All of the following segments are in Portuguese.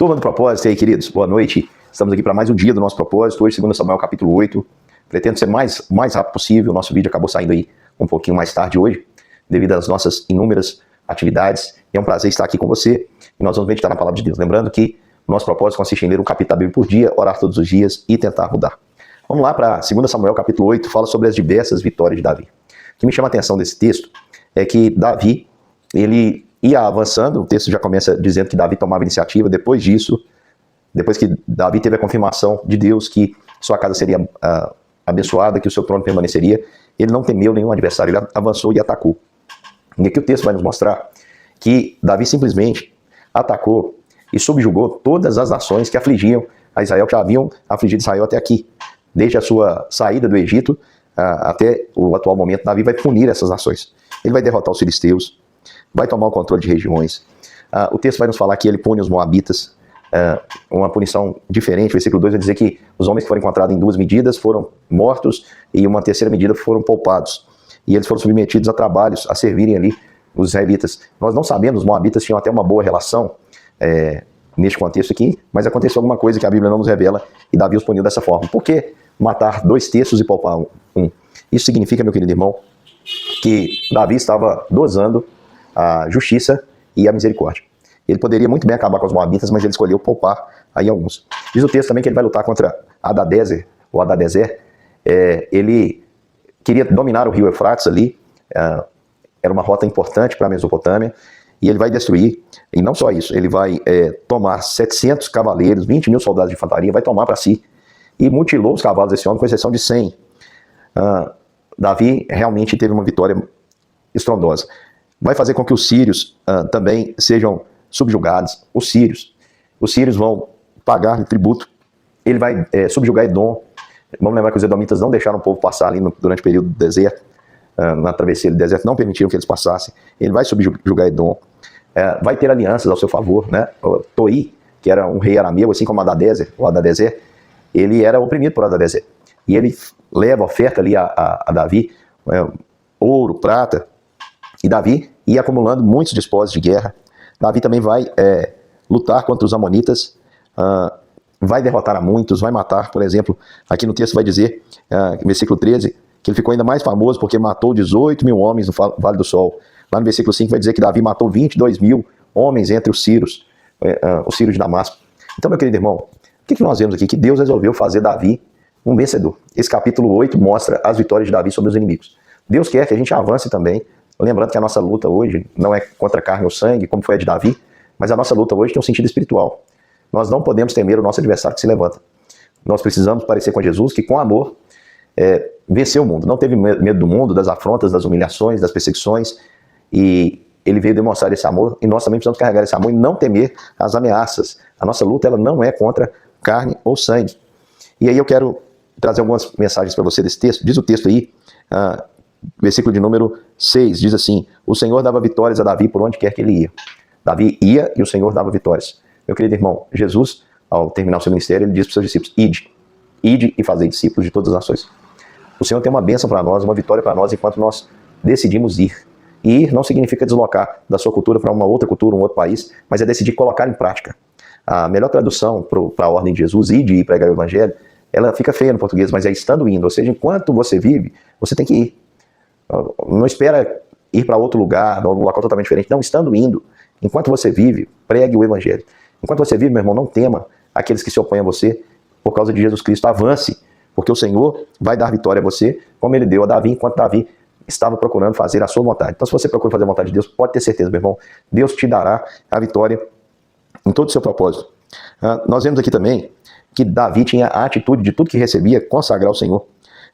Turma do Propósito, e aí, queridos, boa noite. Estamos aqui para mais um dia do nosso propósito. Hoje, 2 Samuel, capítulo 8. Pretendo ser mais rápido possível. O nosso vídeo acabou saindo aí um pouquinho mais tarde hoje, devido às nossas inúmeras atividades. E é um prazer estar aqui com você. E nós vamos meditar na palavra de Deus. Lembrando que o nosso propósito consiste em ler um capítulo da Bíblia por dia, orar todos os dias e tentar mudar. Vamos lá para 2 Samuel, capítulo 8, fala sobre as diversas vitórias de Davi. O que me chama a atenção desse texto é que Davi, ele ia avançando. O texto já começa dizendo que Davi tomava iniciativa. Depois disso, depois que Davi teve a confirmação de Deus que sua casa seria abençoada, que o seu trono permaneceria, ele não temeu nenhum adversário, ele avançou e atacou. E aqui o texto vai nos mostrar que Davi simplesmente atacou e subjugou todas as nações que afligiam a Israel, que já haviam afligido Israel até aqui. Desde a sua saída do Egito até o atual momento, Davi vai punir essas nações. Ele vai derrotar os filisteus, vai tomar o controle de regiões. O texto vai nos falar que ele pune os moabitas, uma punição diferente. O versículo 2 vai dizer que os homens que foram encontrados em 2 medidas foram mortos e uma terceira medida foram poupados. E eles foram submetidos a trabalhos, a servirem ali os israelitas. Nós não sabemos, os moabitas tinham até uma boa relação neste contexto aqui, mas aconteceu alguma coisa que a Bíblia não nos revela e Davi os puniu dessa forma. Por que matar 2 terços e poupar um? Isso significa, meu querido irmão, que Davi estava dosando a justiça e a misericórdia. Ele poderia muito bem acabar com os moabitas, mas ele escolheu poupar aí alguns. Diz o texto também que ele vai lutar contra Hadadezer, ou Hadadezer. Ele queria dominar o rio Eufrates ali, era uma rota importante para a Mesopotâmia, e ele vai destruir. E não só isso, ele vai tomar 700 cavaleiros, 20 mil soldados de infantaria, vai tomar para si, e mutilou os cavalos desse homem, com exceção de 100. Davi realmente teve uma vitória estrondosa. Vai fazer com que os sírios também sejam subjugados. Os sírios vão pagar tributo. Ele vai subjugar Edom. Vamos lembrar que os edomitas não deixaram o povo passar ali durante o período do deserto. Na travessia do deserto, não permitiram que eles passassem. Ele vai subjugar Edom. Vai ter alianças ao seu favor, né? O Toi, que era um rei arameu, assim como Hadadezer, ele era oprimido por Hadadezer. E ele leva oferta ali a Davi, ouro, prata, e Davi ia acumulando muitos despojos de guerra. Davi também vai lutar contra os amonitas, vai derrotar a muitos, vai matar, por exemplo, aqui no texto vai dizer, versículo 13, que ele ficou ainda mais famoso porque matou 18 mil homens no Vale do Sol. Lá no versículo 5 vai dizer que Davi matou 22 mil homens entre os sírios de Damasco. Então, meu querido irmão, o que nós vemos aqui? Que Deus resolveu fazer Davi um vencedor. Esse capítulo 8 mostra as vitórias de Davi sobre os inimigos. Deus quer que a gente avance também, lembrando que a nossa luta hoje não é contra carne ou sangue, como foi a de Davi, mas a nossa luta hoje tem um sentido espiritual. Nós não podemos temer o nosso adversário que se levanta. Nós precisamos parecer com Jesus, que com amor venceu o mundo. Não teve medo do mundo, das afrontas, das humilhações, das perseguições, e ele veio demonstrar esse amor, e nós também precisamos carregar esse amor e não temer as ameaças. A nossa luta ela não é contra carne ou sangue. E aí eu quero trazer algumas mensagens para você desse texto. Diz o texto aí, versículo de número 6, diz assim: o Senhor dava vitórias a Davi por onde quer que ele ia. Davi ia e o Senhor dava vitórias. Meu querido irmão, Jesus, ao terminar o seu ministério, ele diz para os seus discípulos: ide e fazei discípulos de todas as nações. O Senhor tem uma bênção para nós, uma vitória para nós, enquanto nós decidimos ir. E ir não significa deslocar da sua cultura para uma outra cultura, um outro país, mas é decidir colocar em prática. A melhor tradução para a ordem de Jesus, ide e pregar o evangelho, ela fica feia no português, mas é estando indo. Ou seja, enquanto você vive, você tem que ir. Não espera ir para outro lugar, um local totalmente diferente. Não, estando indo. Enquanto você vive, pregue o evangelho. Enquanto você vive, meu irmão, não tema aqueles que se opõem a você por causa de Jesus Cristo. Avance, porque o Senhor vai dar vitória a você, como ele deu a Davi, enquanto Davi estava procurando fazer a sua vontade. Então, se você procura fazer a vontade de Deus, pode ter certeza, meu irmão, Deus te dará a vitória em todo o seu propósito. Nós vemos aqui também que Davi tinha a atitude de tudo que recebia consagrar ao Senhor.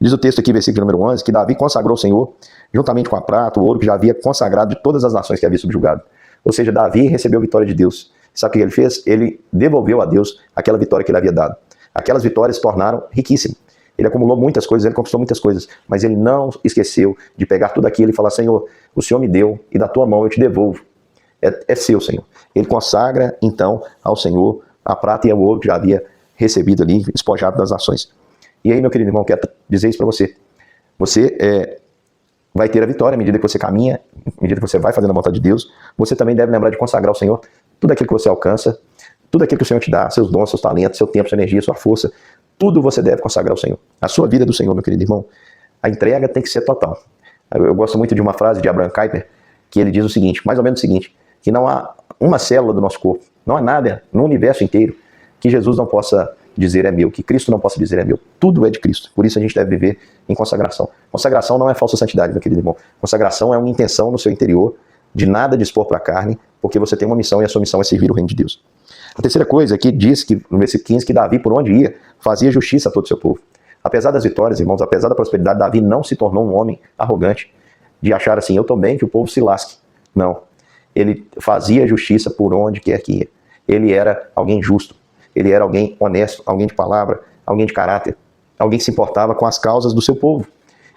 Diz o texto aqui, versículo número 11, que Davi consagrou ao Senhor, juntamente com a prata, o ouro que já havia consagrado de todas as nações que havia subjugado. Ou seja, Davi recebeu a vitória de Deus. Sabe o que ele fez? Ele devolveu a Deus aquela vitória que ele havia dado. Aquelas vitórias se tornaram riquíssimas. Ele acumulou muitas coisas, ele conquistou muitas coisas, mas ele não esqueceu de pegar tudo aquilo e falar: Senhor, o Senhor me deu e da tua mão eu te devolvo. É seu, Senhor. Ele consagra, então, ao Senhor a prata e o ouro que já havia recebido ali, despojado das nações. E aí, meu querido irmão, quero dizer isso para você. Você vai ter a vitória à medida que você caminha, à medida que você vai fazendo a vontade de Deus. Você também deve lembrar de consagrar ao Senhor tudo aquilo que você alcança, Tudo aquilo que o Senhor te dá, seus dons, seus talentos, seu tempo, sua energia, sua força, tudo você deve consagrar ao Senhor. A sua vida é do Senhor, meu querido irmão. A entrega tem que ser total. Eu gosto muito de uma frase de Abraham Kuyper, que ele diz o seguinte, mais ou menos o seguinte, que não há uma célula do nosso corpo, não há nada no universo inteiro que Jesus não possa dizer é meu, que Cristo não possa dizer é meu. Tudo é de Cristo. Por isso a gente deve viver em consagração. Consagração não é falsa santidade, meu querido irmão. Consagração é uma intenção no seu interior de nada dispor para a carne, porque você tem uma missão e a sua missão é servir o reino de Deus. A terceira coisa aqui diz que, no versículo 15, que Davi, por onde ia, fazia justiça a todo o seu povo. Apesar das vitórias, irmãos, apesar da prosperidade, Davi não se tornou um homem arrogante, de achar assim, eu estou bem, que o povo se lasque. Não. Ele fazia justiça por onde quer que ia. Ele era alguém justo. Ele era alguém honesto, alguém de palavra, alguém de caráter, alguém que se importava com as causas do seu povo.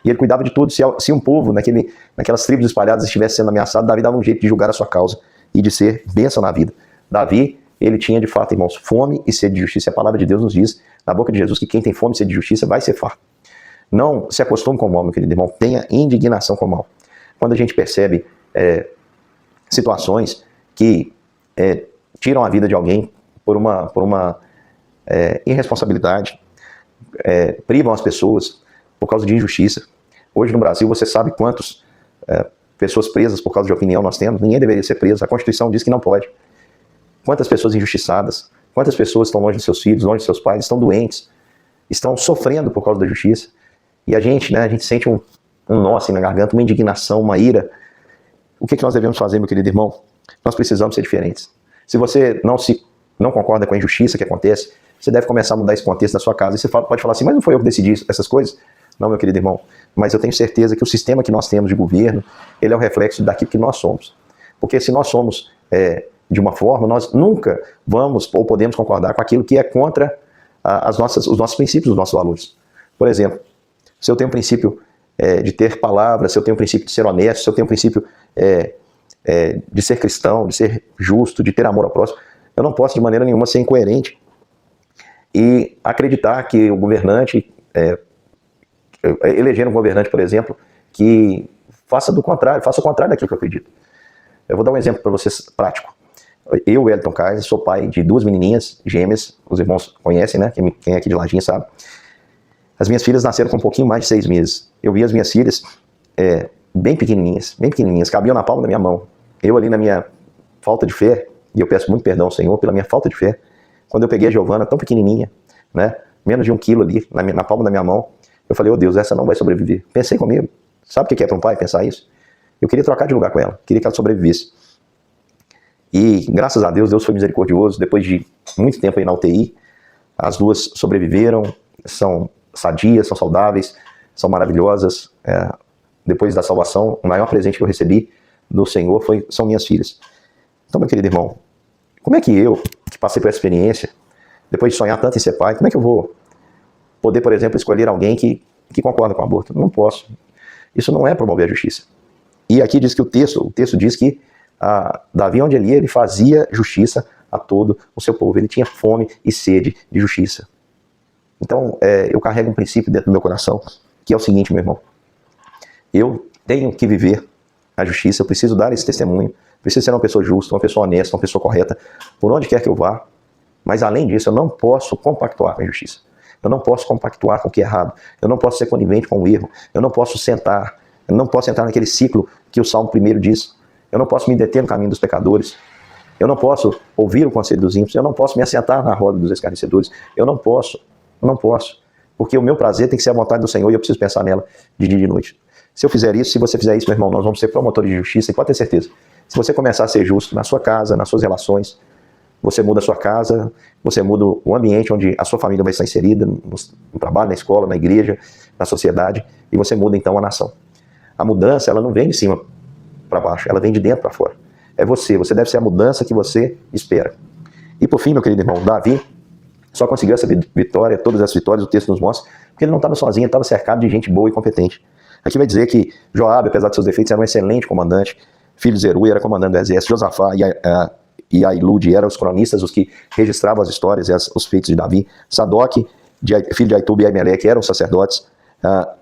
E ele cuidava de tudo. Se um povo, naquelas tribos espalhadas, estivesse sendo ameaçado, Davi dava um jeito de julgar a sua causa e de ser bênção na vida. Davi, ele tinha de fato, irmãos, fome e sede de justiça. A palavra de Deus nos diz, na boca de Jesus, que quem tem fome e sede de justiça vai ser farto. Não se acostume com o mal, meu querido irmão. Tenha indignação com o mal. Quando a gente percebe situações que tiram a vida de alguém por uma irresponsabilidade, privam as pessoas por causa de injustiça. Hoje no Brasil você sabe quantas pessoas presas por causa de opinião nós temos. Ninguém deveria ser preso. A Constituição diz que não pode. Quantas pessoas injustiçadas, quantas pessoas estão longe de seus filhos, longe de seus pais, estão doentes, estão sofrendo por causa da justiça. E a gente sente um nó assim na garganta, uma indignação, uma ira. O que nós devemos fazer, meu querido irmão? Nós precisamos ser diferentes. Se você não concorda com a injustiça que acontece, você deve começar a mudar esse contexto da sua casa. E você pode falar assim, mas não foi eu que decidi essas coisas? Não, meu querido irmão. Mas eu tenho certeza que o sistema que nós temos de governo, ele é o reflexo daquilo que nós somos. Porque se nós somos de uma forma, nós nunca vamos ou podemos concordar com aquilo que é contra os nossos princípios, os nossos valores. Por exemplo, se eu tenho um princípio de ter palavra, se eu tenho um princípio de ser honesto, se eu tenho um princípio de ser cristão, de ser justo, de ter amor ao próximo, eu não posso de maneira nenhuma ser incoerente e acreditar que o governante, eleger um governante, por exemplo, que faça o contrário daquilo que eu acredito. Eu vou dar um exemplo para vocês prático. Eu, Wellington Kaiser, sou pai de 2 menininhas gêmeas, os irmãos conhecem, né? Quem é aqui de Lajinha sabe. As minhas filhas nasceram com um pouquinho mais de 6 meses. Eu vi as minhas filhas bem pequenininhas, cabiam na palma da minha mão. Eu ali na minha falta de fé, e eu peço muito perdão ao Senhor pela minha falta de fé, quando eu peguei a Giovana tão pequenininha, né? Menos de 1 quilo ali, na palma da minha mão, eu falei, oh Deus, essa não vai sobreviver. Pensei comigo, sabe o que é para um pai pensar isso? Eu queria trocar de lugar com ela, queria que ela sobrevivesse. E graças a Deus, Deus foi misericordioso. Depois de muito tempo aí na UTI, as 2 sobreviveram, são sadias, são saudáveis, são maravilhosas. Depois da salvação, o maior presente que eu recebi do Senhor são minhas filhas. Então, meu querido irmão, como é que eu, que passei por essa experiência, depois de sonhar tanto em ser pai, como é que eu vou poder, por exemplo, escolher alguém que concorda com o aborto? Não posso. Isso não é promover a justiça. E aqui diz que o texto diz que Davi, onde ele ia, ele fazia justiça a todo o seu povo. Ele tinha fome e sede de justiça. Então, eu carrego um princípio dentro do meu coração, que é o seguinte, meu irmão. Eu tenho que viver a justiça, eu preciso dar esse testemunho, preciso ser uma pessoa justa, uma pessoa honesta, uma pessoa correta, por onde quer que eu vá. Mas, além disso, eu não posso compactuar com a injustiça. Eu não posso compactuar com o que é errado. Eu não posso ser conivente com o erro. Eu não posso entrar naquele ciclo que o Salmo 1 diz. Eu não posso me deter no caminho dos pecadores. Eu não posso ouvir o conselho dos ímpios. Eu não posso me assentar na roda dos escarnecedores. Eu não posso. Porque o meu prazer tem que ser a vontade do Senhor e eu preciso pensar nela de dia e de noite. Se eu fizer isso, se você fizer isso, meu irmão, nós vamos ser promotores de justiça. E pode ter certeza. Se você começar a ser justo na sua casa, nas suas relações, você muda a sua casa, você muda o ambiente onde a sua família vai estar inserida, no trabalho, na escola, na igreja, na sociedade, e você muda então a nação. A mudança, ela não vem de cima para baixo, ela vem de dentro para fora. É você deve ser a mudança que você espera. E por fim, meu querido irmão, Davi só conseguiu essa vitória, todas as vitórias, o texto nos mostra, porque ele não estava sozinho, ele estava cercado de gente boa e competente. Aqui vai dizer que Joabe, apesar de seus defeitos, era um excelente comandante, filho de Zeruia era comandante do exército, Josafá e Ailud eram os cronistas, os que registravam as histórias e os feitos de Davi, Sadoc, filho de Aitube e Aimeleque, eram sacerdotes,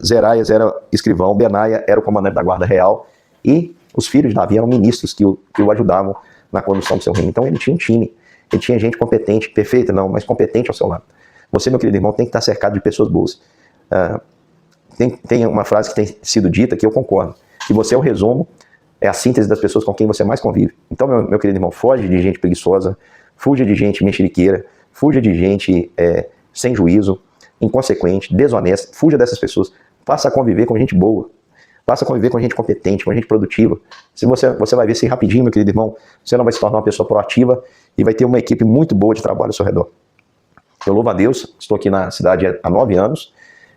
Zeraias era escrivão, Benaia era o comandante da guarda real, e os filhos de Davi eram ministros que o ajudavam na condução do seu reino. Então ele tinha um time. Ele tinha gente competente, perfeita não, mas competente ao seu lado. Você, meu querido irmão, tem que estar cercado de pessoas boas. Tem uma frase que tem sido dita que eu concordo, que você é o resumo, é a síntese das pessoas com quem você mais convive. Então, meu querido irmão, foge de gente preguiçosa, fuja de gente mexeriqueira, fuja de gente sem juízo, inconsequente, desonesta, fuja dessas pessoas, passa a conviver com gente boa, passa a conviver com gente competente, com gente produtiva. Se você vai ver se rapidinho, meu querido irmão, você não vai se tornar uma pessoa proativa e vai ter uma equipe muito boa de trabalho ao seu redor. Eu louvo a Deus, estou aqui na cidade há 9 anos,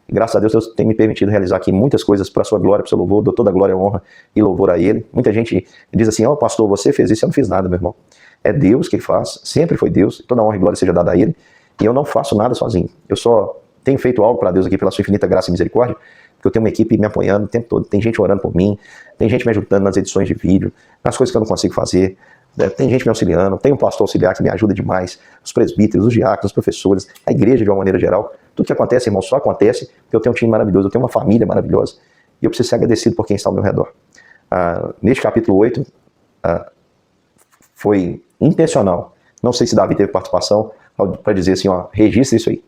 e graças a Deus Deus tem me permitido realizar aqui muitas coisas para a sua glória, para o seu louvor, dou toda a glória, honra e louvor a Ele. Muita gente diz assim, ó pastor, você fez isso, eu não fiz nada, meu irmão. É Deus que faz, sempre foi Deus, toda a honra e glória seja dada a Ele, e eu não faço nada sozinho. Eu só tenho feito algo para Deus aqui pela sua infinita graça e misericórdia, porque eu tenho uma equipe me apoiando o tempo todo, tem gente orando por mim, tem gente me ajudando nas edições de vídeo, nas coisas que eu não consigo fazer, tem gente me auxiliando, tem um pastor auxiliar que me ajuda demais, os presbíteros, os diáconos, os professores, a igreja de uma maneira geral. Tudo que acontece, irmão, só acontece porque eu tenho um time maravilhoso, eu tenho uma família maravilhosa e eu preciso ser agradecido por quem está ao meu redor. Neste capítulo 8, foi intencional, não sei se Davi teve participação para dizer assim, ó, registre isso aí.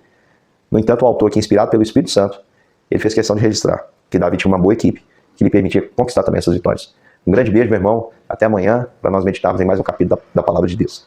No entanto, o autor, que inspirado pelo Espírito Santo, ele fez questão de registrar que Davi tinha uma boa equipe que lhe permitia conquistar também essas vitórias. Um grande beijo, meu irmão. Até amanhã, para nós meditarmos em mais um capítulo da Palavra de Deus.